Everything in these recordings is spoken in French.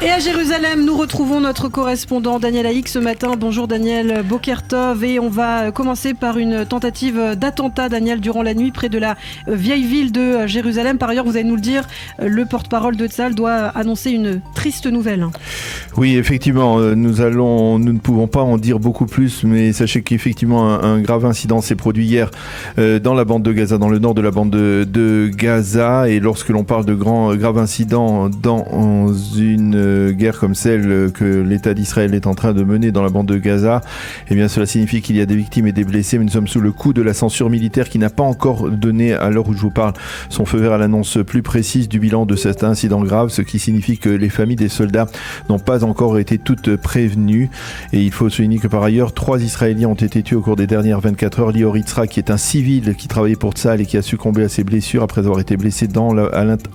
Et à Jérusalem, nous retrouvons notre correspondant Daniel Haïk ce matin. Bonjour Daniel, Boker Tov. Et on va commencer par une tentative d'attentat, Daniel, durant la nuit près de la vieille ville de Jérusalem. Par ailleurs, vous allez nous le dire, le porte-parole de Tzahal doit annoncer une triste nouvelle. Oui, effectivement, nous ne pouvons pas en dire beaucoup plus, mais sachez qu'effectivement un grave incident s'est produit hier dans la bande de Gaza, dans le nord de la bande de Gaza. Et lorsque l'on parle de grave incident dans une guerre comme celle que l'État d'Israël est en train de mener dans la bande de Gaza, eh bien cela signifie qu'il y a des victimes et des blessés, mais nous sommes sous le coup de la censure militaire qui n'a pas encore donné, à l'heure où je vous parle, son feu vert à l'annonce plus précise du bilan de cet incident grave, ce qui signifie que les familles des soldats n'ont pas encore été toutes prévenues. Et il faut souligner que par ailleurs, 3 Israéliens ont été tués au cours des dernières 24 heures. Lior Yitzhak, qui est un civil qui travaillait pour Tzahal et qui a succombé à ses blessures après avoir été blessé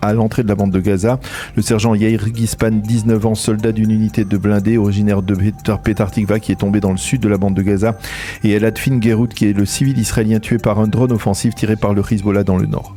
à l'entrée de la bande de Gaza. Le sergent Yair Gispan, 19 ans, soldat d'une unité de blindés, originaire de Petar Tikva, qui est tombé dans le sud de la bande de Gaza. Et Elad Fin Gerout, qui est le civil israélien tué par un drone offensif tiré par le Hezbollah dans le nord.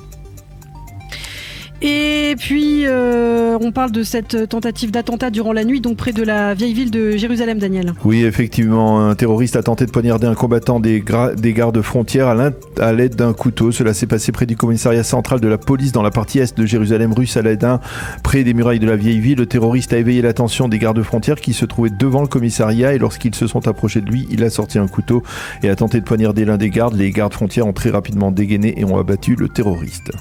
Et puis, on parle de cette tentative d'attentat durant la nuit, donc près de la vieille ville de Jérusalem, Daniel. Oui, effectivement, un terroriste a tenté de poignarder un combattant des gardes-frontières à l'aide d'un couteau. Cela s'est passé près du commissariat central de la police dans la partie est de Jérusalem, rue Saladin, près des murailles de la vieille ville. Le terroriste a éveillé l'attention des gardes-frontières qui se trouvaient devant le commissariat, et lorsqu'ils se sont approchés de lui, il a sorti un couteau et a tenté de poignarder l'un des gardes. Les gardes-frontières ont très rapidement dégainé et ont abattu le terroriste.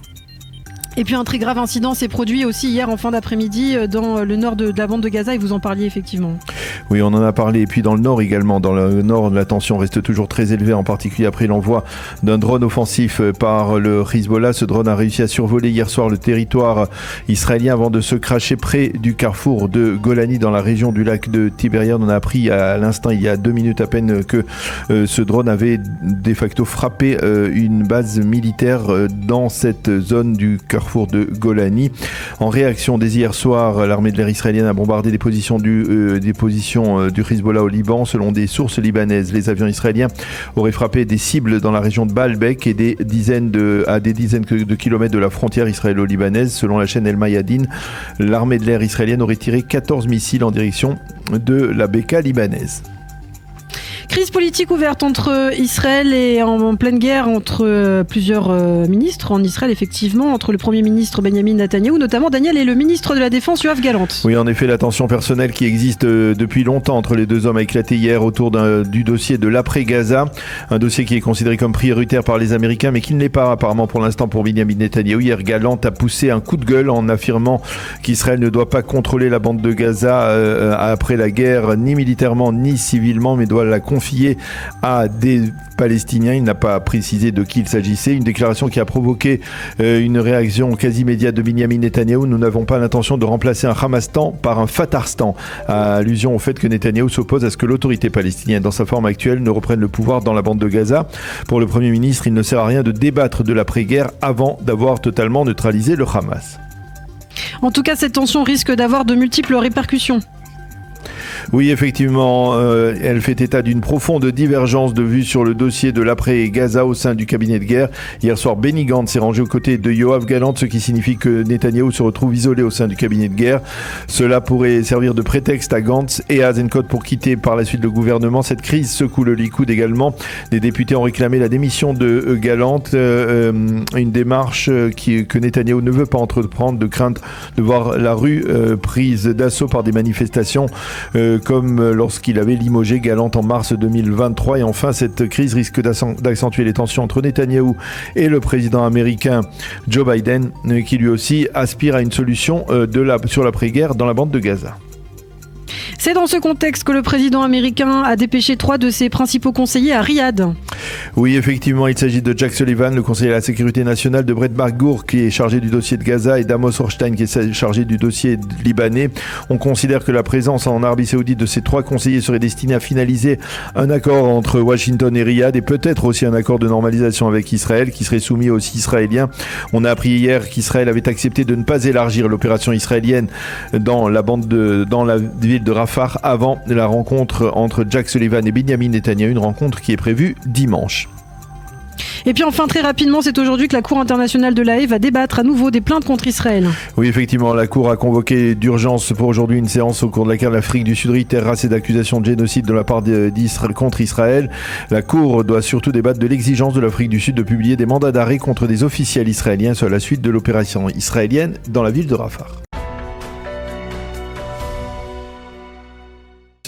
Et puis un très grave incident s'est produit aussi hier en fin d'après-midi dans le nord de la bande de Gaza, et vous en parliez effectivement. Oui, on en a parlé. Et puis dans le nord également. Dans le nord, la tension reste toujours très élevée, en particulier après l'envoi d'un drone offensif par le Hezbollah. Ce drone a réussi à survoler hier soir le territoire israélien avant de se cracher près du carrefour de Golani dans la région du lac de Tibériade. On a appris à l'instant, il y a 2 minutes à peine, que ce drone avait de facto frappé une base militaire dans cette zone du carrefour de Golani. En réaction, dès hier soir, l'armée de l'air israélienne a bombardé des positions du Hezbollah au Liban. Selon des sources libanaises, les avions israéliens auraient frappé des cibles dans la région de Baalbek et à des dizaines de kilomètres de la frontière israélo-libanaise. Selon la chaîne El Mayadin, l'armée de l'air israélienne aurait tiré 14 missiles en direction de la Beka libanaise. Crise politique ouverte entre Israël et en pleine guerre entre plusieurs ministres en Israël, effectivement, entre le Premier ministre Benjamin Netanyahou notamment, Daniel, et le ministre de la Défense Yoav Gallant. Oui, en effet, la tension personnelle qui existe depuis longtemps entre les deux hommes a éclaté hier autour du dossier de l'après-Gaza, un dossier qui est considéré comme prioritaire par les Américains mais qui ne l'est pas apparemment pour l'instant pour Benjamin Netanyahou. Hier, Gallant a poussé un coup de gueule en affirmant qu'Israël ne doit pas contrôler la bande de Gaza après la guerre, ni militairement ni civilement, mais doit la confier à des Palestiniens. Il n'a pas précisé de qui il s'agissait. Une déclaration qui a provoqué une réaction quasi immédiate de Benjamin Netanyahou. Nous n'avons pas l'intention de remplacer un Hamastan par un Fatarstan. Allusion au fait que Netanyahou s'oppose à ce que l'autorité palestinienne, dans sa forme actuelle, ne reprenne le pouvoir dans la bande de Gaza. Pour le Premier ministre, il ne sert à rien de débattre de l'après-guerre avant d'avoir totalement neutralisé le Hamas. En tout cas, cette tension risque d'avoir de multiples répercussions. Oui, effectivement, elle fait état d'une profonde divergence de vues sur le dossier de l'après-Gaza au sein du cabinet de guerre. Hier soir, Benny Gantz s'est rangé aux côtés de Yoav Gallant, ce qui signifie que Netanyahou se retrouve isolé au sein du cabinet de guerre. Cela pourrait servir de prétexte à Gantz et à Eisenkot pour quitter par la suite le gouvernement. Cette crise secoue le Likoud également. Des députés ont réclamé la démission de Gallant, une démarche que Netanyahou ne veut pas entreprendre de crainte de voir la rue prise d'assaut par des manifestations comme lorsqu'il avait limogé Gallant en mars 2023. Et enfin, cette crise risque d'accentuer les tensions entre Netanyahou et le président américain Joe Biden, qui lui aussi aspire à une solution sur l'après-guerre dans la bande de Gaza. C'est dans ce contexte que le président américain a dépêché 3 de ses principaux conseillers à Riyad. Oui, effectivement, il s'agit de Jack Sullivan, le conseiller à la sécurité nationale, de Brett Margour, qui est chargé du dossier de Gaza, et d'Amos Hochstein, qui est chargé du dossier libanais. On considère que la présence en Arabie Saoudite de ces 3 conseillers serait destinée à finaliser un accord entre Washington et Riyad, et peut-être aussi un accord de normalisation avec Israël, qui serait soumis aux Israéliens. On a appris hier qu'Israël avait accepté de ne pas élargir l'opération israélienne dans la ville de Rafah avant la rencontre entre Jack Sullivan et Benjamin Netanyahou, une rencontre qui est prévue dimanche. Et puis enfin, très rapidement, c'est aujourd'hui que la Cour internationale de La Haye va débattre à nouveau des plaintes contre Israël. Oui, effectivement, la Cour a convoqué d'urgence pour aujourd'hui une séance au cours de laquelle l'Afrique du Sud réitérera ses accusations de génocide de la part d'Israël contre Israël. La Cour doit surtout débattre de l'exigence de l'Afrique du Sud de publier des mandats d'arrêt contre des officiels israéliens sur la suite de l'opération israélienne dans la ville de Rafah.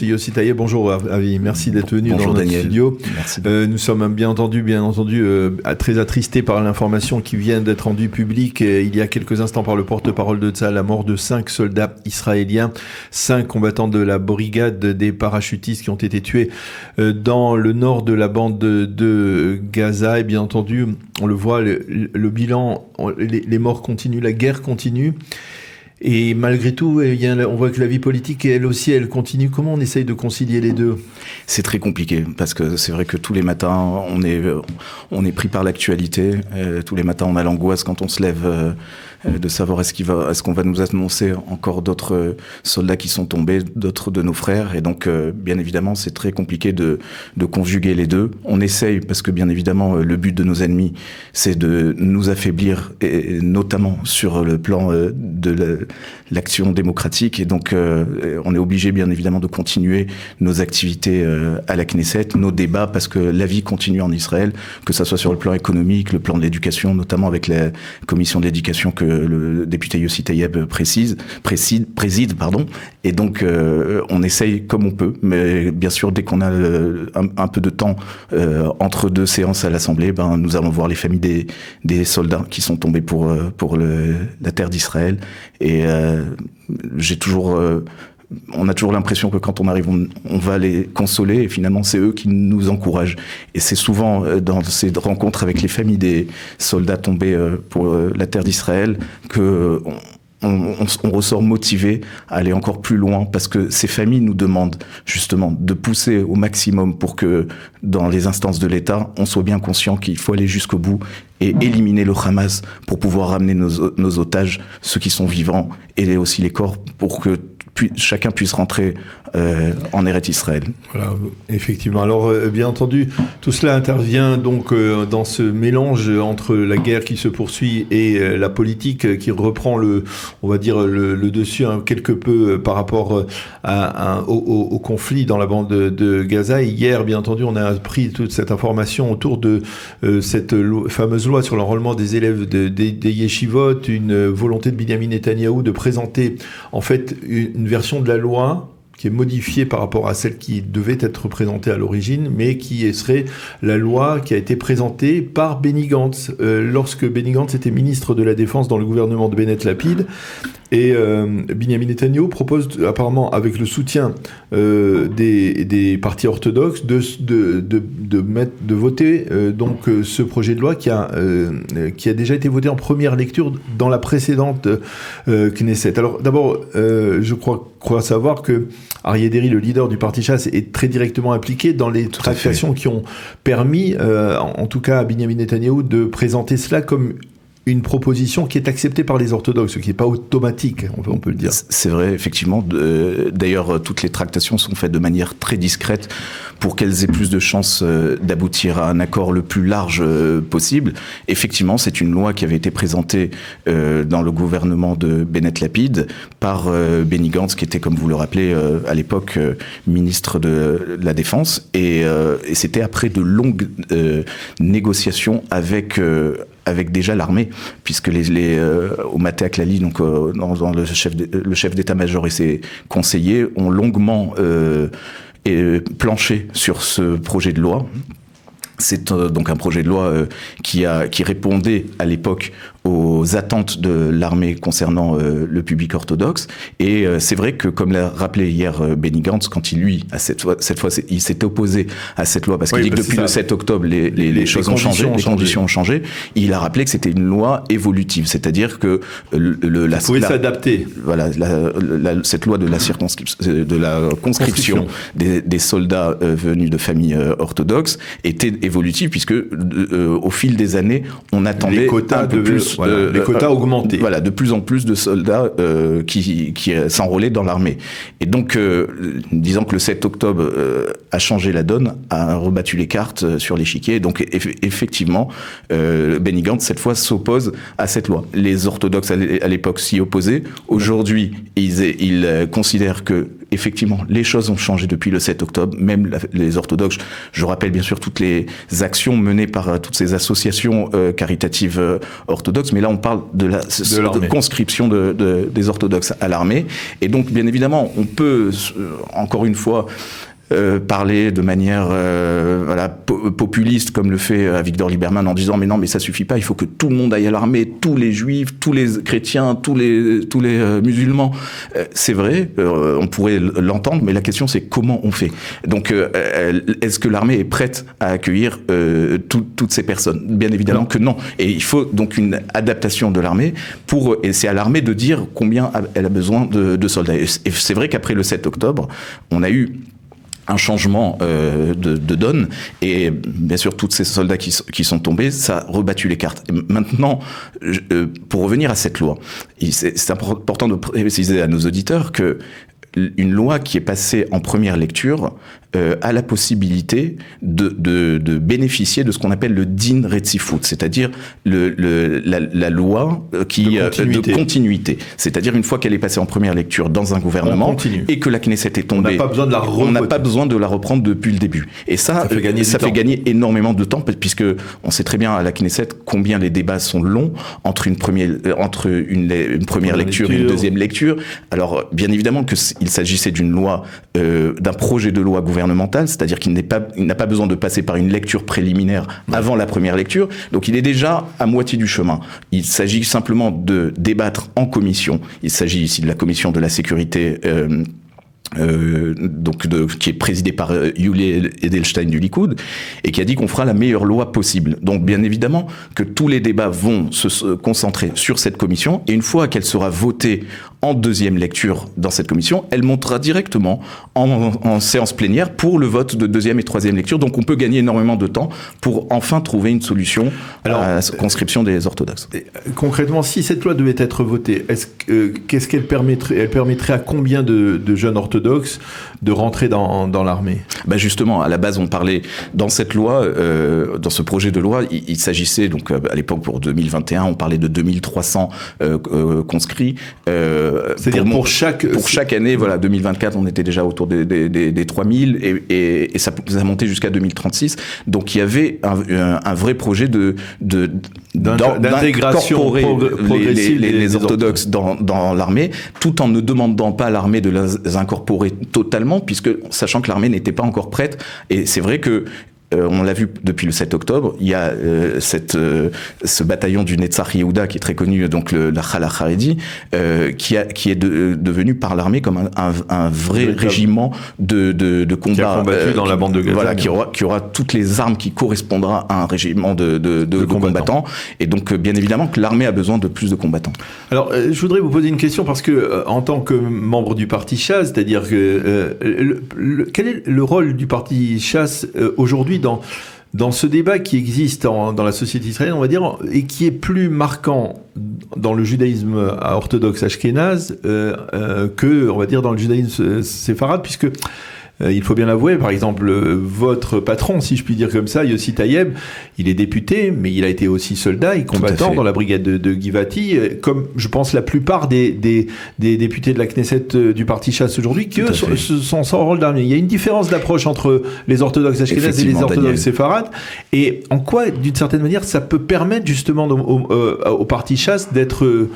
Yossi Taïeb, bonjour Avi, merci d'être venu dans notre studio. Nous sommes bien entendu très attristés par l'information qui vient d'être rendue publique il y a quelques instants par le porte-parole de Tsahal, la mort de 5 soldats israéliens, 5 combattants de la brigade des parachutistes qui ont été tués dans le nord de la bande de Gaza. Et bien entendu, on le voit, le bilan, les morts continuent, la guerre continue. Et malgré tout, on voit que la vie politique, elle aussi, elle continue. Comment on essaye de concilier les deux ? C'est très compliqué, parce que c'est vrai que tous les matins, on est pris par l'actualité. Tous les matins, on a l'angoisse quand on se lève de savoir est-ce qu'on va nous annoncer encore d'autres soldats qui sont tombés, d'autres de nos frères. Et donc, bien évidemment, c'est très compliqué de conjuguer les deux. On essaye, parce que bien évidemment, le but de nos ennemis, c'est de nous affaiblir, et notamment sur le plan de l'action démocratique. Et donc, on est obligé, bien évidemment, de continuer nos activités à la Knesset, nos débats, parce que la vie continue en Israël, que ça soit sur le plan économique, le plan de l'éducation, notamment avec la commission de l'éducation que le député Yossi Taïeb préside. Et donc, on essaye comme on peut, mais bien sûr, dès qu'on a un peu de temps entre deux séances à l'Assemblée, nous allons voir les familles des soldats qui sont tombés pour la terre d'Israël. Et on a toujours l'impression que quand on arrive, on va les consoler, et finalement c'est eux qui nous encouragent. Et c'est souvent dans ces rencontres avec les familles des soldats tombés pour la terre d'Israël que on ressort motivé à aller encore plus loin, parce que ces familles nous demandent justement de pousser au maximum pour que dans les instances de l'État, on soit bien conscient qu'il faut aller jusqu'au bout et éliminer le Hamas pour pouvoir ramener nos otages, ceux qui sont vivants, et aussi les corps, pour que chacun puisse rentrer en Eretz Israël. Voilà, effectivement. Alors, bien entendu, tout cela intervient donc dans ce mélange entre la guerre qui se poursuit et la politique qui reprend le dessus quelque peu par rapport au conflit dans la bande de Gaza. Et hier, bien entendu, on a appris toute cette information autour de cette fameuse loi sur l'enrôlement des élèves des yeshivot, une volonté de Binyamin Netanyahou de présenter en fait une version de la loi qui est modifiée par rapport à celle qui devait être présentée à l'origine, mais qui serait la loi qui a été présentée par Benny Gantz, lorsque Benny Gantz était ministre de la Défense dans le gouvernement de Bennett Lapid. Et Binyamin Netanyahou propose apparemment, avec le soutien des partis orthodoxes, de voter donc ce projet de loi qui a déjà été voté en première lecture dans la précédente Knesset. Alors d'abord, je crois savoir que Aryeh Deri, le leader du parti Chasse, est très directement impliqué dans les tractations qui ont permis, en tout cas à Binyamin Netanyahou, de présenter cela comme une proposition qui est acceptée par les orthodoxes, ce qui n'est pas automatique, on peut le dire. C'est vrai, effectivement. D'ailleurs, toutes les tractations sont faites de manière très discrète pour qu'elles aient plus de chances d'aboutir à un accord le plus large possible. Effectivement, c'est une loi qui avait été présentée dans le gouvernement de Bennett Lapid par Benny Gantz, qui était, comme vous le rappelez, à l'époque ministre de la Défense. Et c'était après de longues négociations avec déjà l'armée, puisque au Maté Aklali, donc dans le chef d'état-major et ses conseillers ont longuement planché sur ce projet de loi. C'est donc un projet de loi qui répondait à l'époque aux attentes de l'armée concernant le public orthodoxe. Et c'est vrai que, comme l'a rappelé hier Benny Gantz, quand cette fois, il s'était opposé à cette loi, parce qu'il dit que depuis le 7 octobre, les choses ont changé, les conditions ont changé. Il a rappelé que c'était une loi évolutive, c'est-à-dire que il pouvait s'adapter. Voilà, cette loi de la conscription des soldats venus de familles orthodoxes était évolutive, puisque au fil des années, on attendait un peu plus plus... les quotas augmentés. Voilà, de plus en plus de soldats qui s'enrôlaient dans l'armée. Et donc, disons que le 7 octobre a changé la donne, a rebattu les cartes sur l'échiquier. Donc, effectivement, Benny Gantz, cette fois, s'oppose à cette loi. Les orthodoxes, à l'époque, s'y opposaient. Aujourd'hui, ils considèrent que, effectivement, les choses ont changé depuis le 7 octobre. Même les orthodoxes, je rappelle bien sûr toutes les actions menées par toutes ces associations caritatives orthodoxes, mais là, on parle de la conscription des orthodoxes à l'armée. Et donc, bien évidemment, on peut, encore une fois, parler de manière populiste comme le fait Avigdor Lieberman en disant mais non mais ça suffit pas, il faut que tout le monde aille à l'armée, tous les juifs, tous les chrétiens, tous les musulmans. C'est vrai, on pourrait l'entendre, mais la question c'est comment on fait. Donc est-ce que l'armée est prête à accueillir toutes ces personnes? Bien évidemment que non. Et il faut donc une adaptation de l'armée et c'est à l'armée de dire combien elle a besoin de soldats. Et c'est vrai qu'après le 7 octobre, on a eu un changement de donne et bien sûr tous ces soldats qui sont tombés, ça a rebattu les cartes. Et maintenant, pour revenir à cette loi, c'est important de préciser à nos auditeurs que une loi qui est passée en première lecture a la possibilité de bénéficier de ce qu'on appelle le din retzifut, c'est-à-dire la loi de continuité. C'est-à-dire une fois qu'elle est passée en première lecture dans un gouvernement et que la Knesset est tombée, on n'a pas besoin de la reprendre depuis le début. Et ça fait gagner énormément de temps, puisque on sait très bien à la Knesset combien les débats sont longs entre une première lecture et une deuxième lecture. Alors bien évidemment qu'il s'agissait d'une loi, d'un projet de loi gouvernementale, c'est-à-dire qu'il n'a pas besoin de passer par une lecture préliminaire avant la première lecture, donc il est déjà à moitié du chemin. Il s'agit simplement de débattre en commission. Il s'agit ici de la commission de la sécurité qui est présidée par Yuli Edelstein du Likoud et qui a dit qu'on fera la meilleure loi possible. Donc bien évidemment que tous les débats vont se concentrer sur cette commission et une fois qu'elle sera votée en deuxième lecture dans cette commission, elle montera directement en séance plénière pour le vote de deuxième et troisième lecture. Donc on peut gagner énormément de temps pour enfin trouver une solution à la conscription des orthodoxes. Concrètement, si cette loi devait être votée, qu'est-ce qu'elle permettrait? Elle permettrait à combien de jeunes orthodoxes de rentrer dans l'armée? Justement, à la base, on parlait dans cette loi, dans ce projet de loi, il s'agissait donc à l'époque pour 2021, on parlait de 2300 conscrits. C'est-à-dire pour chaque année, voilà, 2024, on était déjà autour des 3000 et ça montait jusqu'à 2036. Donc il y avait un vrai projet d'intégration progressive les orthodoxes dans l'armée, tout en ne demandant pas à l'armée de les incorporer totalement, puisque sachant que l'armée n'était pas encore prête. Et c'est vrai que on l'a vu depuis le 7 octobre, il y a ce bataillon du Netzach Yehuda qui est très connu, donc la Chala Haredi, qui est devenu par l'armée comme un vrai régiment de combat. Qui a combattu dans la bande de Gaza. Voilà, qui aura toutes les armes qui correspondra à un régiment de combattants. Et donc, bien évidemment, que l'armée a besoin de plus de combattants. Alors, je voudrais vous poser une question parce que, en tant que membre du parti Shas, c'est-à-dire que quel est le rôle du parti Shas aujourd'hui dans ce débat qui existe dans la société israélienne, on va dire, et qui est plus marquant dans le judaïsme orthodoxe ashkénaze que, on va dire, dans le judaïsme séfarade, puisque il faut bien l'avouer, par exemple, votre patron, si je puis dire comme ça, Yossi Tayeb, il est député, mais il a été aussi soldat et combattant dans la brigade de Givati, comme je pense la plupart des députés de la Knesset du parti Shas aujourd'hui, qui eux sont sans rôle d'armée. Il y a une différence d'approche entre les orthodoxes ashkénazes et les orthodoxes séfarades, et en quoi, d'une certaine manière, ça peut permettre justement au parti Shas d'être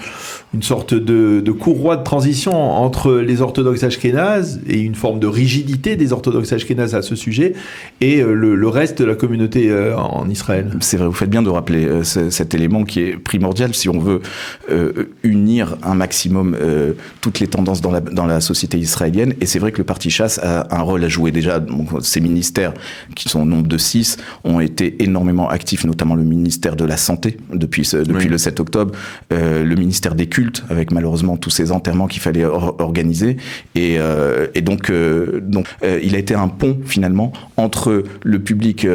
une sorte de courroie de transition entre les orthodoxes ashkénazes et une forme de rigidité des orthodoxes ashkénazes à ce sujet et le reste de la communauté en Israël. C'est vrai, vous faites bien de rappeler cet élément qui est primordial si on veut unir un maximum toutes les tendances dans la société israélienne. Et c'est vrai que le parti Shas a un rôle à jouer. Déjà, ces ministères, qui sont au nombre de 6, ont été énormément actifs, notamment le ministère de la Santé depuis le 7 octobre, le ministère des Cultes, avec malheureusement tous ces enterrements qu'il fallait organiser. Et donc il a été un pont finalement entre le public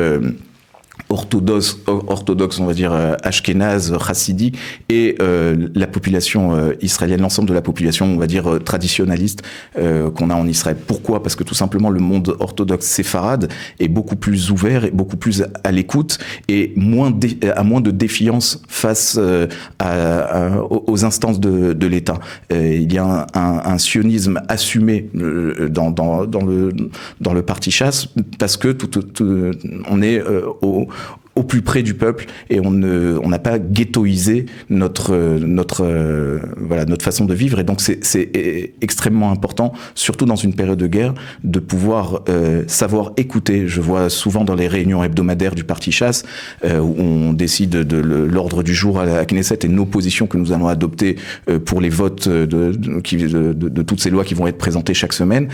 orthodoxe, on va dire ashkénaze, chassidi, et la population israélienne, l'ensemble de la population, on va dire traditionnaliste qu'on a en Israël. Pourquoi ? Parce que tout simplement le monde orthodoxe séfarade est beaucoup plus ouvert et beaucoup plus à l'écoute et a moins de défiance face aux instances de l'État. Il y a un sionisme assumé dans le parti Chasse parce que on est au plus près du peuple et on n'a pas ghettoisé notre façon de vivre, et donc c'est extrêmement important, surtout dans une période de guerre, de pouvoir savoir écouter. Je vois souvent dans les réunions hebdomadaires du parti Chasse où on décide de l'ordre du jour à la Knesset et nos positions que nous allons adopter pour les votes de toutes ces lois qui vont être présentées chaque semaine.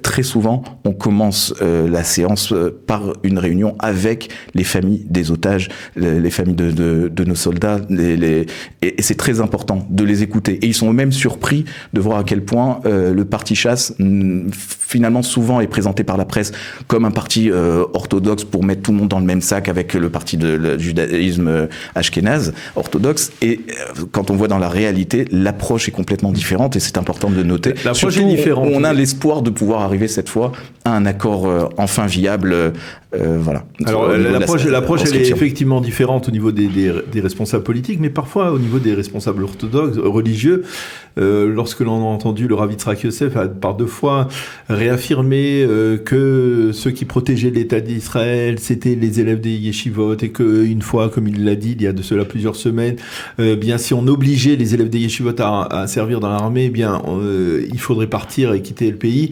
Très souvent, on commence la séance par une réunion avec les familles des otages, les familles de nos soldats, et c'est très important de les écouter. Et ils sont eux-mêmes surpris de voir à quel point le parti Chasse, finalement, souvent est présenté par la presse comme un parti orthodoxe pour mettre tout le monde dans le même sac avec le parti de judaïsme ashkénaze orthodoxe. Et quand on voit dans la réalité, l'approche est complètement différente, et c'est important de le noter. L'approche est différente. On a l'espoir de pouvoir arriver cette fois à un accord enfin viable. Voilà. Alors l'approche elle est effectivement différente au niveau des responsables politiques, mais parfois au niveau des responsables orthodoxes, religieux. Lorsque l'on a entendu le Rav Yitzhak Yosef par 2 fois réaffirmer que ceux qui protégeaient l'État d'Israël c'était les élèves des yeshivot, et qu'une fois, comme il l'a dit il y a de cela plusieurs semaines, bien si on obligeait les élèves des yeshivot à servir dans l'armée, bien il faudrait partir et quitter le pays.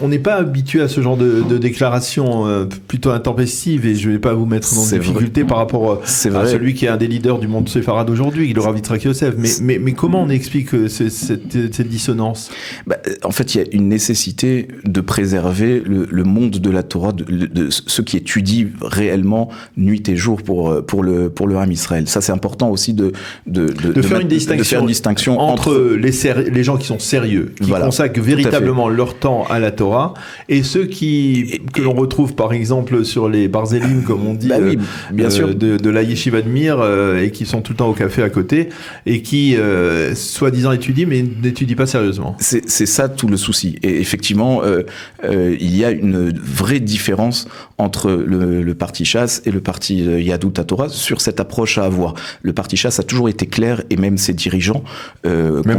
On n'est pas habitué à ce genre de déclaration plutôt intempestive, et je ne vais pas vous mettre dans des difficultés par rapport à celui qui est un des leaders du monde séfarade aujourd'hui, le Rav Yitzhak Yosef. Mais comment on explique cette dissonance ? En fait, il y a une nécessité de préserver le monde de la Torah, de ceux qui étudient réellement nuit et jour pour le Ham Israël. Ça, c'est important aussi de faire une distinction entre les gens qui sont sérieux, qui consacrent véritablement leur temps à la Torah, et ceux que l'on retrouve par exemple sur les Barzelim, comme on dit, bien sûr, de la Yeshiva de Mir, et qui sont tout le temps au café à côté, et qui soi-disant étudient mais n'étudient pas sérieusement. C'est ça tout le souci. Et effectivement, il y a une vraie différence entre le parti Chasse et le parti Yahadut HaTorah sur cette approche à avoir. Le parti Chasse a toujours été clair, et même ses dirigeants, même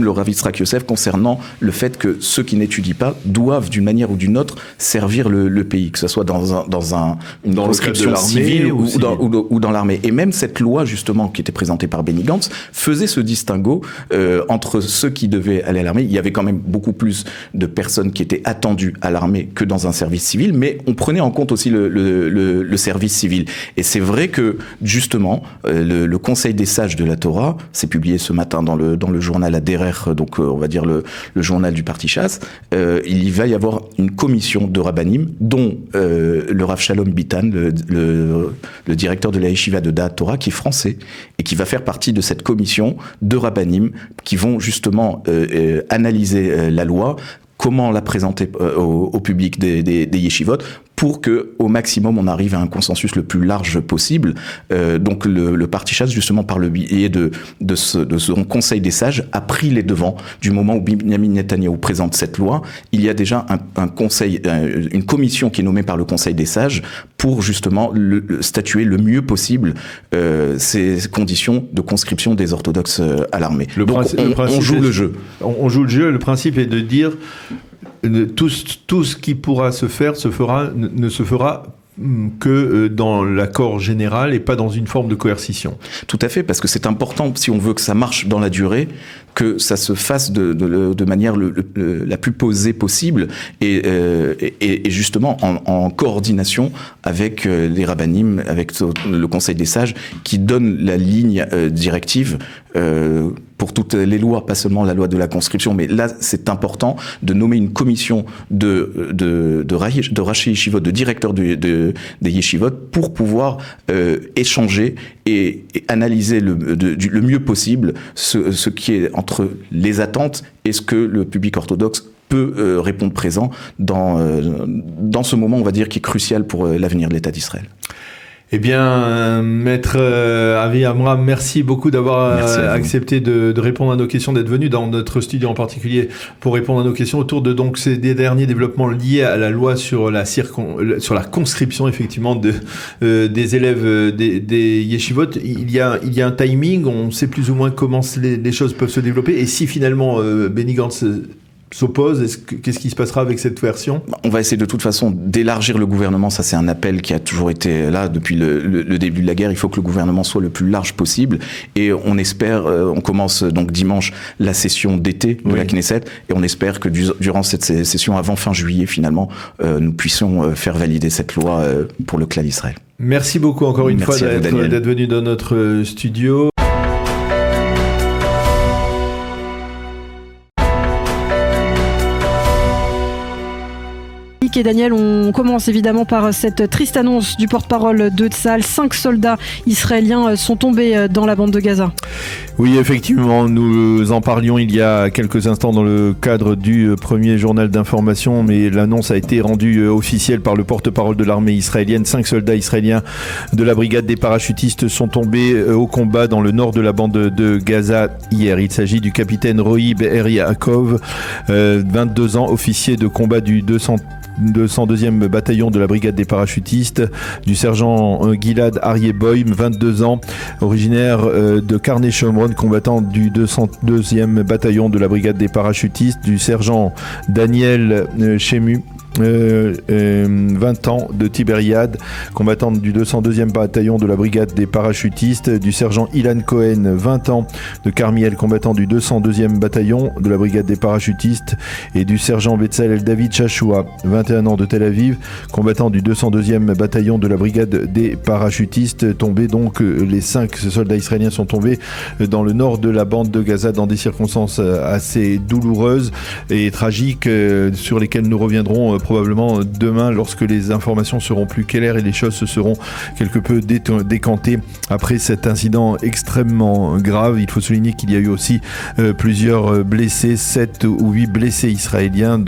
le Rav Yitzhak Yosef, concernant le fait que ceux qui n'étudient pas doivent d'une manière ou d'une autre servir le pays, que ce soit dans une conscription civile ou dans l'armée. Et même cette loi justement qui était présentée par Benny Gantz faisait ce distinguo entre ceux qui devaient aller à l'armée. Il y avait quand même beaucoup plus de personnes qui étaient attendues à l'armée que dans un service civil, mais on prenait en compte aussi le service civil. Et c'est vrai que justement le Conseil des sages de la Torah, c'est publié ce matin dans le journal Aderer, donc on va dire le journal du parti Chasse, il y va y avoir une commission de rabbanim dont le Rav Shalom Bitan, le directeur de la Yeshiva de Da'at Torah, qui est français et qui va faire partie de cette commission de rabbanim qui vont justement analyser la loi, comment la présenter au public des yeshivot, pour que au maximum on arrive à un consensus le plus large possible. Donc le parti Chasse, justement par le biais de son conseil des sages, a pris les devants. Du moment où Binyamin Netanyahou présente cette loi, il y a déjà un conseil, une commission qui est nommée par le conseil des sages pour justement statuer le mieux possible ces conditions de conscription des orthodoxes à l'armée. Donc on joue le jeu. On joue le jeu. Le principe est de dire tout ce qui pourra se faire ne se fera que dans l'accord général et pas dans une forme de coercition. Tout à fait, parce que c'est important, si on veut que ça marche dans la durée, que ça se fasse de manière la plus posée possible, et justement en coordination avec les rabbanim, avec le Conseil des sages, qui donne la ligne directive pour toutes les lois, pas seulement la loi de la conscription, mais là c'est important de nommer une commission de Rashi Yeshivot, de directeurs des Yeshivot, pour pouvoir échanger et analyser le mieux possible ce qui est entre les attentes et ce que le public orthodoxe peut répondre présent dans ce moment, on va dire, qui est crucial pour l'avenir de l'État d'Israël. Eh bien, Maître Avi Amram, merci beaucoup d'avoir accepté de répondre à nos questions, d'être venu dans notre studio en particulier pour répondre à nos questions autour de donc ces derniers développements liés à la loi sur la conscription effectivement des élèves des yeshivot. Il y a un timing, on sait plus ou moins comment les choses peuvent se développer, et si finalement Benny Gantz s'oppose, qu'est-ce qui se passera avec cette version ? On va essayer de toute façon d'élargir le gouvernement, ça c'est un appel qui a toujours été là depuis le début de la guerre. Il faut que le gouvernement soit le plus large possible, et on espère, on commence donc dimanche la session d'été de la Knesset, et on espère que durant cette session avant fin juillet finalement, nous puissions faire valider cette loi pour le clan d'Israël. Merci beaucoup encore une fois d'être venu dans notre studio. Et Daniel, on commence évidemment par cette triste annonce du porte-parole de Tsahal. 5 soldats israéliens sont tombés dans la bande de Gaza. Oui, effectivement, nous en parlions il y a quelques instants dans le cadre du premier journal d'information, mais l'annonce a été rendue officielle par le porte-parole de l'armée israélienne. 5 soldats israéliens de la brigade des parachutistes sont tombés au combat dans le nord de la bande de Gaza hier. Il s'agit du capitaine Roï Be'er Yaakov, 22 ans, officier de combat du 202e bataillon de la brigade des parachutistes, du sergent Gilad Aryeh-Boim, 22 ans, originaire de Karné Shomron, combattant du 202e bataillon de la brigade des parachutistes, du sergent Daniel Chemu, 20 ans, de Tibériade, combattant du 202e bataillon de la brigade des parachutistes, du sergent Ilan Cohen, 20 ans, de Carmiel, combattant du 202e bataillon de la brigade des parachutistes, et du sergent Betzalel David Shashua, 21 ans, de Tel Aviv, combattant du 202e bataillon de la brigade des parachutistes. Tombés donc, les 5 soldats israéliens sont tombés dans le nord de la bande de Gaza dans des circonstances assez douloureuses et tragiques, sur lesquelles nous reviendrons probablement demain lorsque les informations seront plus claires et les choses se seront quelque peu décantées après cet incident extrêmement grave. Il faut souligner qu'il y a eu aussi plusieurs blessés, 7 ou 8 blessés israéliens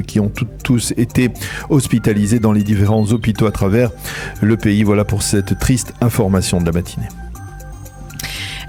qui ont tous été hospitalisés dans les différents hôpitaux à travers le pays. Voilà pour cette triste information de la matinée.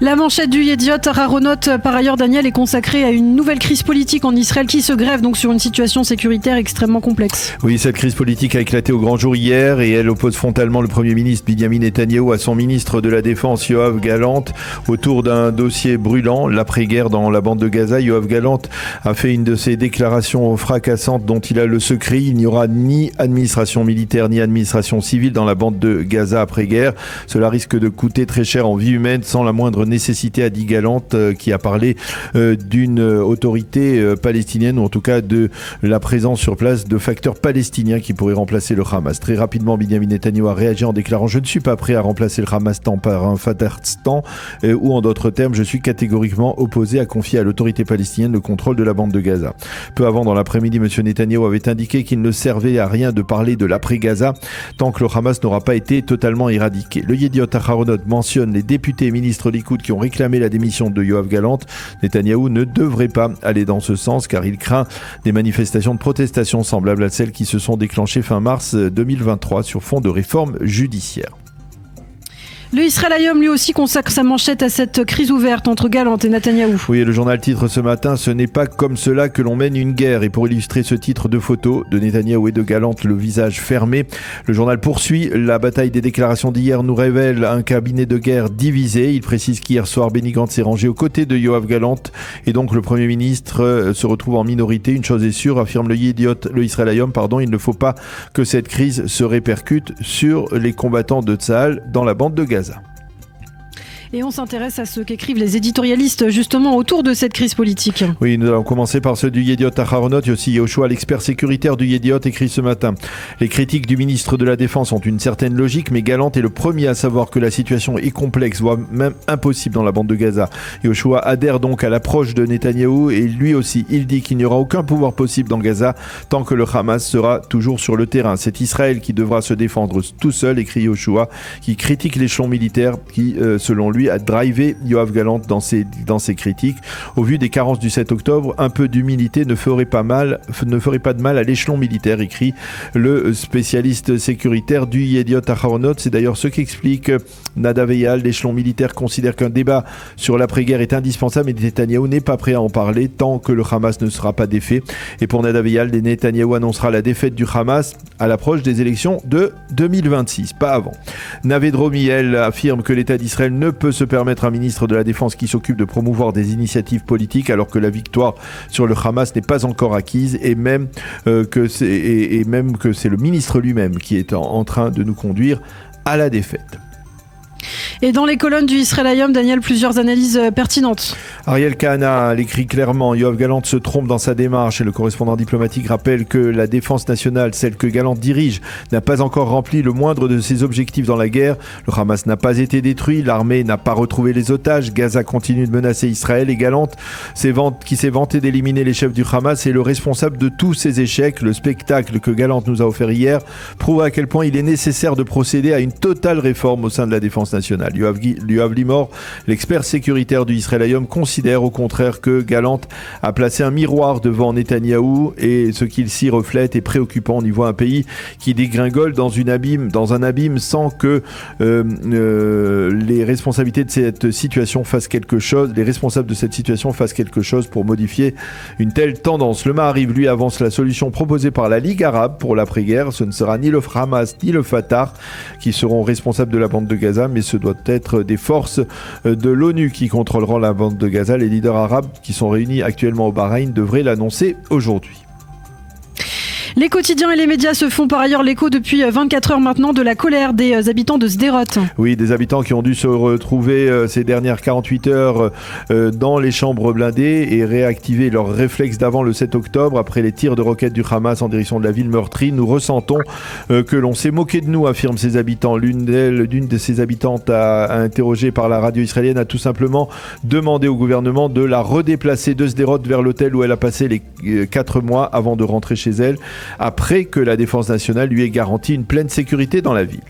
La manchette du Yediot Aharonot, par ailleurs, Daniel, est consacrée à une nouvelle crise politique en Israël qui se grève donc sur une situation sécuritaire extrêmement complexe. Oui, cette crise politique a éclaté au grand jour hier et elle oppose frontalement le Premier ministre Binyamin Netanyahou à son ministre de la Défense Yoav Gallant autour d'un dossier brûlant, l'après-guerre dans la bande de Gaza. Yoav Gallant a fait une de ses déclarations fracassantes dont il a le secret. Il n'y aura ni administration militaire ni administration civile dans la bande de Gaza après-guerre. Cela risque de coûter très cher en vie humaine sans la moindre nécessité, a dit Gallant, qui a parlé d'une autorité palestinienne, ou en tout cas de la présence sur place de facteurs palestiniens qui pourraient remplacer le Hamas. Très rapidement, Binyamin Netanyahou a réagi en déclarant « Je ne suis pas prêt à remplacer le Hamas par un Fatah-Stan » ou en d'autres termes « Je suis catégoriquement opposé à confier à l'autorité palestinienne le contrôle de la bande de Gaza ». Peu avant, dans l'après-midi, M. Netanyahou avait indiqué qu'il ne servait à rien de parler de l'après-Gaza tant que le Hamas n'aura pas été totalement éradiqué. Le Yediot Aharonot mentionne les députés et ministres Likoud qui ont réclamé la démission de Yoav Gallant. Netanyahou ne devrait pas aller dans ce sens car il craint des manifestations de protestation semblables à celles qui se sont déclenchées fin mars 2023 sur fond de réforme judiciaire. Le Israël Hayom lui aussi consacre sa manchette à cette crise ouverte entre Gallant et Netanyahou. Oui, et le journal titre ce matin « Ce n'est pas comme cela que l'on mène une guerre ». Et pour illustrer ce titre, de photos de Netanyahou et de Gallant, le visage fermé. Le journal poursuit. La bataille des déclarations d'hier nous révèle un cabinet de guerre divisé. Il précise qu'hier soir, Benny Gantz s'est rangé aux côtés de Yoav Gallant et donc le Premier ministre se retrouve en minorité. Une chose est sûre, affirme le Israël Hayom, il ne faut pas que cette crise se répercute sur les combattants de Tsahal dans la bande de Gaza. Et on s'intéresse à ce qu'écrivent les éditorialistes justement autour de cette crise politique. Oui, nous allons commencer par ceux du Yediot Aharonot. Et aussi Yoshua, l'expert sécuritaire du Yediot, écrit ce matin « Les critiques du ministre de la Défense ont une certaine logique, mais Gallant est le premier à savoir que la situation est complexe, voire même impossible dans la bande de Gaza. Yoshua adhère donc à l'approche de Netanyahou et lui aussi, il dit qu'il n'y aura aucun pouvoir possible dans Gaza tant que le Hamas sera toujours sur le terrain. C'est Israël qui devra se défendre tout seul, écrit Yoshua, qui critique l'échelon militaire qui, selon lui, aujourd'hui à driver Yoav Gallant dans ses critiques. Au vu des carences du 7 octobre, un peu d'humilité ne ferait pas de mal à l'échelon militaire, écrit le spécialiste sécuritaire du Yediot Aharonot. C'est d'ailleurs ce qu'explique Nadav Eyal. L'échelon militaire considère qu'un débat sur l'après-guerre est indispensable et Netanyahou n'est pas prêt à en parler tant que le Hamas ne sera pas défait. Et pour Nadav Eyal, Netanyahou annoncera la défaite du Hamas à l'approche des élections de 2026, pas avant. Navé Dromi, elle, affirme que l'État d'Israël ne peut se permettre un ministre de la Défense qui s'occupe de promouvoir des initiatives politiques alors que la victoire sur le Hamas n'est pas encore acquise et même que c'est le ministre lui-même qui est en train de nous conduire à la défaite. Et dans les colonnes du Israël Hayom, Daniel, plusieurs analyses pertinentes. Ariel Kahana l'écrit clairement, Yoav Gallant se trompe dans sa démarche et le correspondant diplomatique rappelle que la défense nationale, celle que Gallant dirige, n'a pas encore rempli le moindre de ses objectifs dans la guerre. Le Hamas n'a pas été détruit, l'armée n'a pas retrouvé les otages, Gaza continue de menacer Israël et Gallant, qui s'est vanté d'éliminer les chefs du Hamas, est le responsable de tous ces échecs. Le spectacle que Gallant nous a offert hier prouve à quel point il est nécessaire de procéder à une totale réforme au sein de la défense nationale. Yoav Limor, l'expert sécuritaire du Israël Hayom, considère au contraire que Gallant a placé un miroir devant Netanyahou et ce qu'il s'y reflète est préoccupant. On y voit un pays qui dégringole dans un abîme sans que les responsabilités de cette situation fassent quelque chose, les responsables de cette situation fassent quelque chose pour modifier une telle tendance. Le Maariv, lui, avance la solution proposée par la Ligue arabe pour l'après-guerre. Ce ne sera ni le Hamas ni le Fatah qui seront responsables de la bande de Gaza, mais ce doit être des forces de l'ONU qui contrôleront la bande de Gaza. Les leaders arabes qui sont réunis actuellement au Bahreïn devraient l'annoncer aujourd'hui. Les quotidiens et les médias se font par ailleurs l'écho depuis 24 heures maintenant de la colère des habitants de Sderot. Oui, des habitants qui ont dû se retrouver ces dernières 48 heures dans les chambres blindées et réactiver leurs réflexes d'avant le 7 octobre. Après les tirs de roquettes du Hamas en direction de la ville meurtrie, nous ressentons que l'on s'est moqué de nous, affirment ces habitants. L'une de ces habitantes interrogée par la radio israélienne a tout simplement demandé au gouvernement de la redéplacer de Sderot vers l'hôtel où elle a passé les 4 mois avant de rentrer chez elle, après que la défense nationale lui ait garanti une pleine sécurité dans la ville.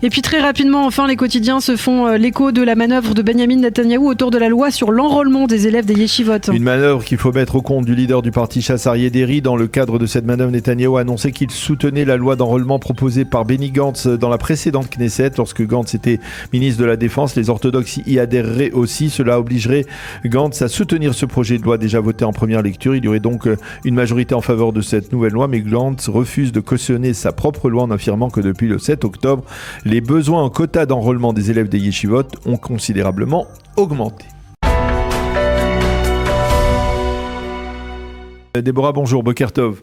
Et puis très rapidement, enfin, les quotidiens se font l'écho de la manœuvre de Benjamin Netanyahou autour de la loi sur l'enrôlement des élèves des yeshivot. Une manœuvre qu'il faut mettre au compte du leader du parti Shas Aryeh Deri. Dans le cadre de cette manœuvre, Netanyahou a annoncé qu'il soutenait la loi d'enrôlement proposée par Benny Gantz dans la précédente Knesset. Lorsque Gantz était ministre de la Défense, les orthodoxes y adhéreraient aussi. Cela obligerait Gantz à soutenir ce projet de loi déjà voté en première lecture. Il y aurait donc une majorité en faveur de cette nouvelle loi, mais Gantz refuse de cautionner sa propre loi en affirmant que depuis le 7 octobre, les besoins en quota d'enrôlement des élèves des yeshivot ont considérablement augmenté. Déborah, bonjour, Boker Tov.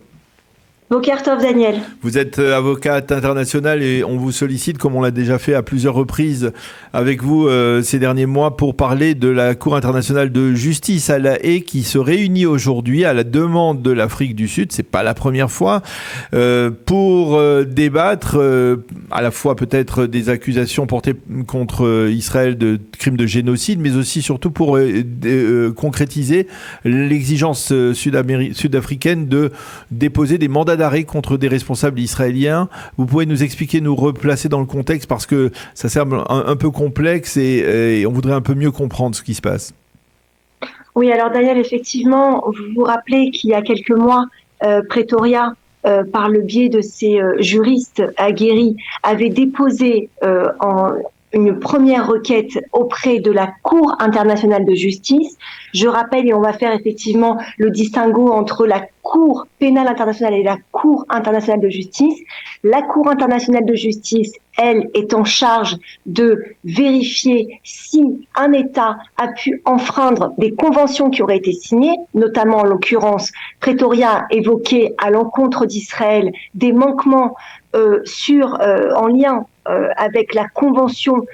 Boker Tov, Daniel. Vous êtes avocate internationale et on vous sollicite, comme on l'a déjà fait à plusieurs reprises avec vous ces derniers mois, pour parler de la Cour internationale de justice à La Haye qui se réunit aujourd'hui à la demande de l'Afrique du Sud. C'est pas la première fois pour débattre à la fois peut-être des accusations portées contre Israël de crimes de génocide, mais aussi surtout pour concrétiser l'exigence sud-africaine de déposer des mandats d'arrêt contre des responsables israéliens. Vous pouvez nous expliquer, nous replacer dans le contexte parce que ça semble un peu complexe et on voudrait un peu mieux comprendre ce qui se passe. Oui, alors Daniel, effectivement, vous vous rappelez qu'il y a quelques mois, Pretoria, par le biais de ses juristes aguerris, avait déposé une première requête auprès de la Cour internationale de justice. Je rappelle, et on va faire effectivement le distinguo entre la Cour pénale internationale et la Cour internationale de justice. La Cour internationale de justice, elle, est en charge de vérifier si un État a pu enfreindre des conventions qui auraient été signées, notamment en l'occurrence, Pretoria évoquait à l'encontre d'Israël des manquements en lien avec la Convention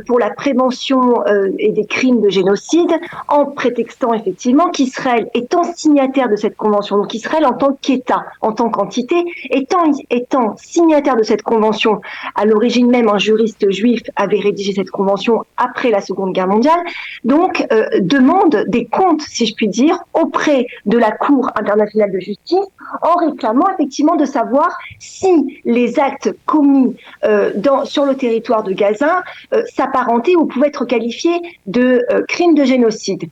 pour la prévention et des crimes de génocide, en prétextant effectivement qu'Israël étant signataire de cette convention, donc qu'Israël en tant qu'État, en tant qu'entité, étant signataire de cette convention, à l'origine même un juriste juif avait rédigé cette convention après la Seconde Guerre mondiale, donc demande des comptes, si je puis dire, auprès de la Cour internationale de justice, en réclamant effectivement de savoir si les actes commis sur le territoire de Gaza s'apparentaient ou pouvaient être qualifiés de crimes de génocide.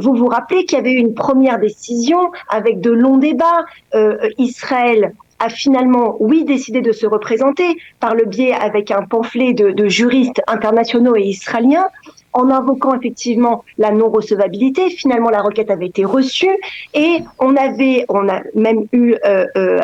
Vous vous rappelez qu'il y avait eu une première décision avec de longs débats. Israël a finalement, décidé de se représenter par le biais avec un pamphlet de juristes internationaux et israéliens, en invoquant effectivement la non-recevabilité. Finalement, la requête avait été reçue et on a même eu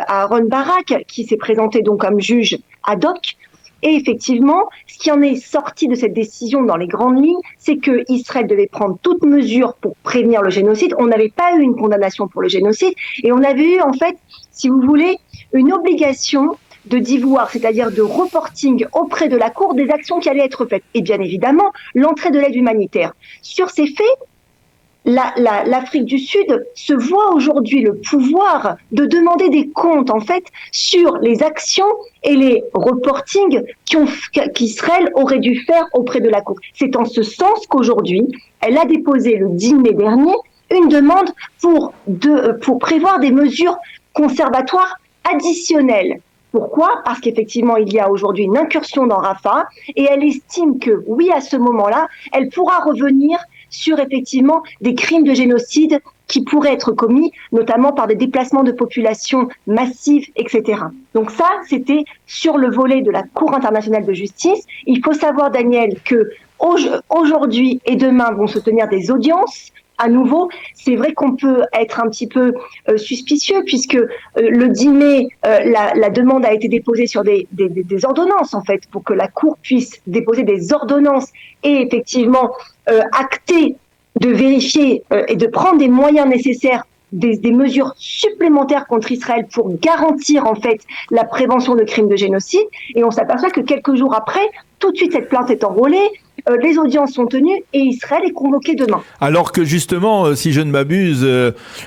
Aaron Barak qui s'est présenté donc comme juge ad hoc. Et effectivement, ce qui en est sorti de cette décision dans les grandes lignes, c'est que Israël devait prendre toute mesure pour prévenir le génocide. On n'avait pas eu une condamnation pour le génocide et on avait eu en fait, si vous voulez, une obligation de devoir, c'est-à-dire de reporting auprès de la Cour des actions qui allaient être faites. Et bien évidemment, l'entrée de l'aide humanitaire. Sur ces faits, l'Afrique du Sud se voit aujourd'hui le pouvoir de demander des comptes en fait sur les actions et les reportings qu'Israël aurait dû faire auprès de la Cour. C'est en ce sens qu'aujourd'hui, elle a déposé le 10 mai dernier une demande pour prévoir des mesures conservatoires additionnelles. Pourquoi ? Parce qu'effectivement, il y a aujourd'hui une incursion dans Rafah et elle estime que, oui, à ce moment-là, elle pourra revenir sur effectivement des crimes de génocide qui pourraient être commis, notamment par des déplacements de population massifs, etc. Donc ça, c'était sur le volet de la Cour internationale de justice. Il faut savoir, Daniel, que aujourd'hui et demain vont se tenir des audiences. À nouveau, c'est vrai qu'on peut être un petit peu suspicieux puisque le 10 mai, la demande a été déposée sur des ordonnances en fait, pour que la Cour puisse déposer des ordonnances et effectivement acter, de vérifier et de prendre des moyens nécessaires, des mesures supplémentaires contre Israël pour garantir en fait la prévention de crimes de génocide. Et on s'aperçoit que quelques jours après, tout de suite cette plainte est enrôlée, les audiences sont tenues et Israël est convoqué demain. Alors que justement, si je ne m'abuse,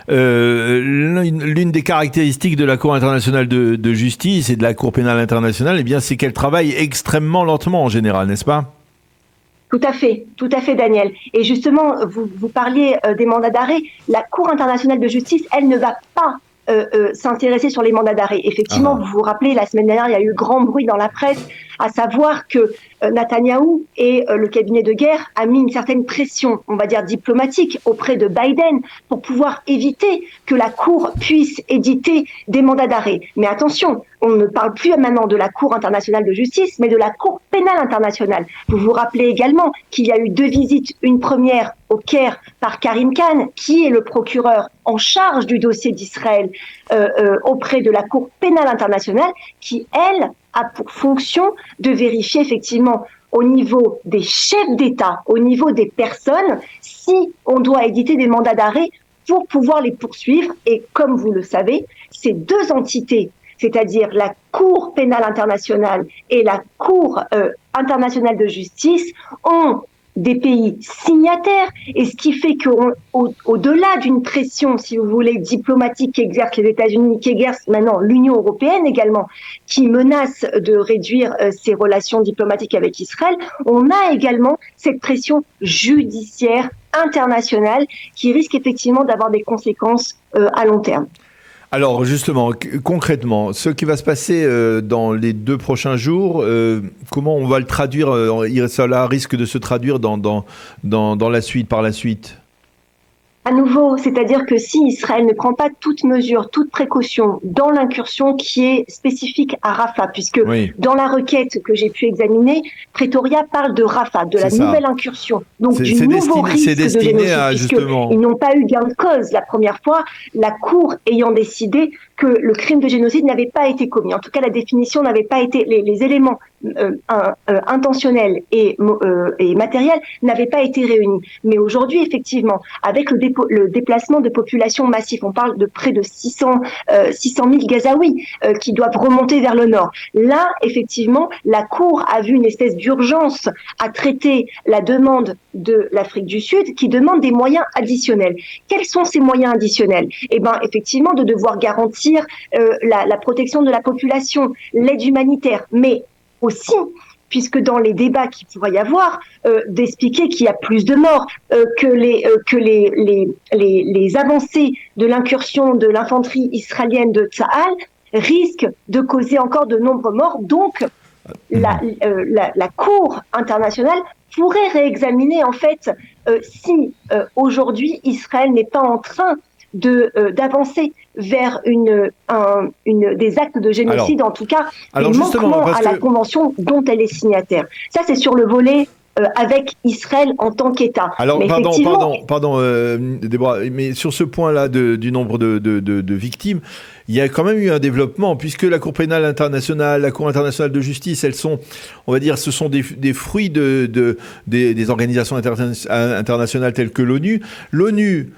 l'une des caractéristiques de la Cour internationale de justice et de la Cour pénale internationale, eh bien, c'est qu'elle travaille extrêmement lentement en général, n'est-ce pas ? Tout à fait, Daniel. Et justement, vous parliez des mandats d'arrêt. La Cour internationale de justice, elle ne va pas s'intéresser sur les mandats d'arrêt. Effectivement, vous vous rappelez, la semaine dernière, il y a eu grand bruit dans la presse, à savoir que Netanyahou et le cabinet de guerre a mis une certaine pression, on va dire diplomatique, auprès de Biden pour pouvoir éviter que la Cour puisse éditer des mandats d'arrêt. Mais attention, on ne parle plus maintenant de la Cour internationale de justice, mais de la Cour pénale internationale. Vous vous rappelez également qu'il y a eu 2 visites, une première au Caire par Karim Khan, qui est le procureur en charge du dossier d'Israël auprès de la Cour pénale internationale, qui, elle, a pour fonction de vérifier effectivement au niveau des chefs d'État, au niveau des personnes, si on doit éditer des mandats d'arrêt pour pouvoir les poursuivre. Et comme vous le savez, ces 2 entités, c'est-à-dire la Cour pénale internationale et la Cour internationale de justice, ont des pays signataires, et ce qui fait qu'au-delà d'une pression, si vous voulez, diplomatique qu'exercent les États-Unis, qu'exerce maintenant l'Union européenne également, qui menace de réduire ses relations diplomatiques avec Israël, on a également cette pression judiciaire internationale qui risque effectivement d'avoir des conséquences à long terme. Alors justement, concrètement, ce qui va se passer dans les 2 prochains jours, comment on va le traduire cela risque de se traduire dans la suite, par la suite ? À nouveau, c'est-à-dire que si Israël ne prend pas toute mesure, toute précaution dans l'incursion qui est spécifique à Rafah, puisque dans la requête que j'ai pu examiner, Pretoria parle de Rafah, de la nouvelle incursion, donc du nouveau risque de génocide, puisqu'ils n'ont pas eu gain de cause la première fois, la Cour ayant décidé que le crime de génocide n'avait pas été commis. En tout cas, la définition n'avait pas été, les éléments intentionnelle et matérielle n'avaient pas été réunies. Mais aujourd'hui, effectivement, avec le déplacement de population massif, on parle de près de 600 000 Gazaouis qui doivent remonter vers le nord. Là, effectivement, la Cour a vu une espèce d'urgence à traiter la demande de l'Afrique du Sud qui demande des moyens additionnels. Quels sont ces moyens additionnels? Eh bien, effectivement, de devoir garantir la protection de la population, l'aide humanitaire, mais aussi, puisque dans les débats qu'il pourrait y avoir, d'expliquer qu'il y a plus de morts, que les avancées de l'incursion de l'infanterie israélienne de Tsahal risquent de causer encore de nombreux morts. Donc, la Cour internationale pourrait réexaminer en fait si aujourd'hui Israël n'est pas en train d'avancer vers des actes de génocide, en tout cas des manquements à la convention dont elle est signataire. Ça, c'est sur le volet avec Israël en tant qu'État. Alors, mais pardon, Déborah, mais sur ce point-là du nombre de victimes, il y a quand même eu un développement, puisque la Cour pénale internationale, la Cour internationale de justice, elles sont, on va dire, ce sont des fruits des organisations internationales telles que l'ONU. L'ONU,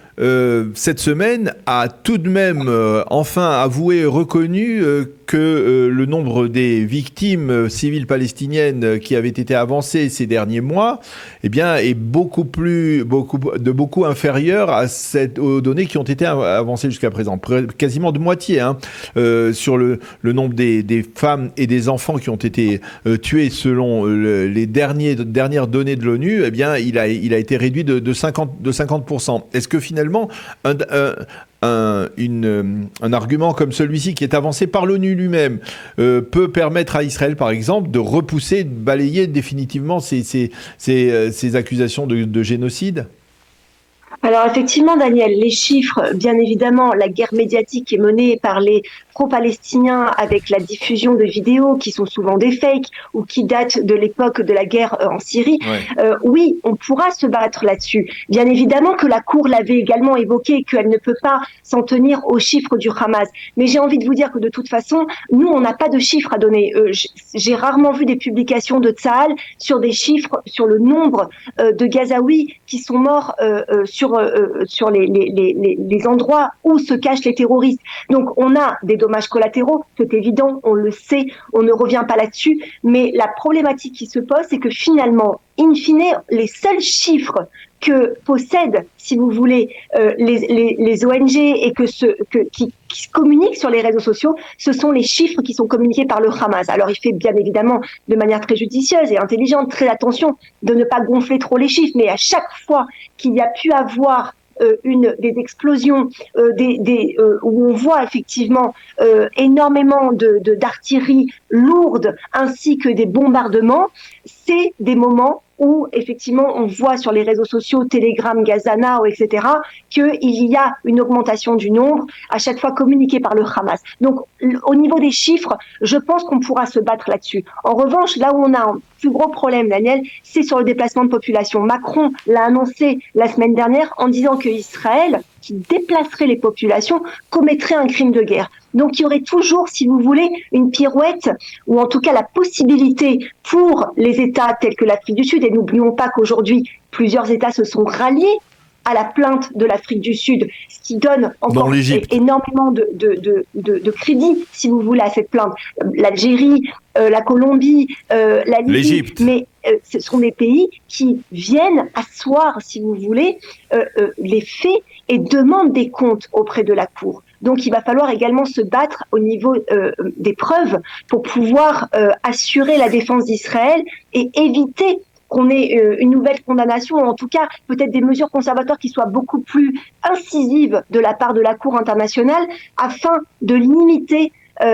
cette semaine, a tout de même enfin avoué et reconnu que le nombre des victimes civiles palestiniennes qui avaient été avancées ces derniers mois, eh bien, est beaucoup inférieur aux données qui ont été avancées jusqu'à présent, quasiment de moitié. Sur le nombre des femmes et des enfants qui ont été tués selon les dernières données de l'ONU, eh bien, il a été réduit de 50%. Est-ce que finalement, un argument comme celui-ci qui est avancé par l'ONU lui-même peut permettre à Israël, par exemple, de repousser, de balayer définitivement ces accusations de génocide ? Alors effectivement, Daniel, les chiffres, bien évidemment, la guerre médiatique est menée par les pro-palestiniens avec la diffusion de vidéos qui sont souvent des fakes ou qui datent de l'époque de la guerre en Syrie. Ouais. Oui, on pourra se battre là-dessus. Bien évidemment que la Cour l'avait également évoqué, qu'elle ne peut pas s'en tenir aux chiffres du Hamas. Mais j'ai envie de vous dire que de toute façon, nous, on n'a pas de chiffres à donner. J'ai rarement vu des publications de Tsahal sur des chiffres, sur le nombre de Gazaouis qui sont morts sur les endroits où se cachent les terroristes. Donc, on a des dommages collatéraux, c'est évident, on le sait, on ne revient pas là-dessus, mais la problématique qui se pose, c'est que finalement, in fine, les seuls chiffres que possèdent, si vous voulez, les ONG et qui communiquent sur les réseaux sociaux, ce sont les chiffres qui sont communiqués par le Hamas. Alors, il fait bien évidemment de manière très judicieuse et intelligente, très attention de ne pas gonfler trop les chiffres, mais à chaque fois qu'il y a pu avoir des explosions, où on voit effectivement énormément d'artillerie lourde ainsi que des bombardements, c'est des moments où effectivement on voit sur les réseaux sociaux, Telegram, Gazana, etc., qu'il y a une augmentation du nombre à chaque fois communiqué par le Hamas. Donc au niveau des chiffres, je pense qu'on pourra se battre là-dessus. En revanche, là où on a un plus gros problème, Daniel, c'est sur le déplacement de population. Macron l'a annoncé la semaine dernière en disant que Israël, qui déplacerait les populations, commettrait un crime de guerre. Donc il y aurait toujours, si vous voulez, une pirouette, ou en tout cas la possibilité pour les États tels que l'Afrique du Sud, et n'oublions pas qu'aujourd'hui, plusieurs États se sont ralliés à la plainte de l'Afrique du Sud, ce qui donne encore énormément de crédit, si vous voulez, à cette plainte. L'Algérie, la Colombie, la Libye, l'Égypte. Mais ce sont des pays qui viennent asseoir, si vous voulez, les faits et demandent des comptes auprès de la Cour. Donc il va falloir également se battre au niveau des preuves pour pouvoir assurer la défense d'Israël et éviter qu'on ait une nouvelle condamnation, ou en tout cas peut-être des mesures conservatoires qui soient beaucoup plus incisives de la part de la Cour internationale afin de limiter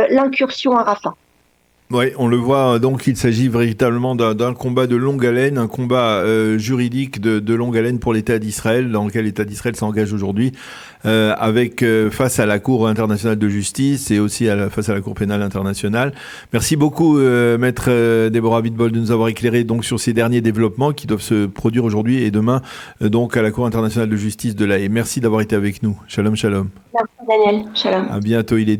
l'incursion à Rafah. Oui, on le voit, donc il s'agit véritablement d'un combat de longue haleine, un combat juridique de longue haleine pour l'État d'Israël, dans lequel l'État d'Israël s'engage aujourd'hui, face à la Cour internationale de justice et aussi face à la Cour pénale internationale. Merci beaucoup, maître Déborah Abitbol, de nous avoir éclairé donc sur ces derniers développements qui doivent se produire aujourd'hui et demain, donc à la Cour internationale de justice de La Haye. Merci d'avoir été avec nous. Shalom, shalom. Merci Daniel, shalom. À bientôt, il est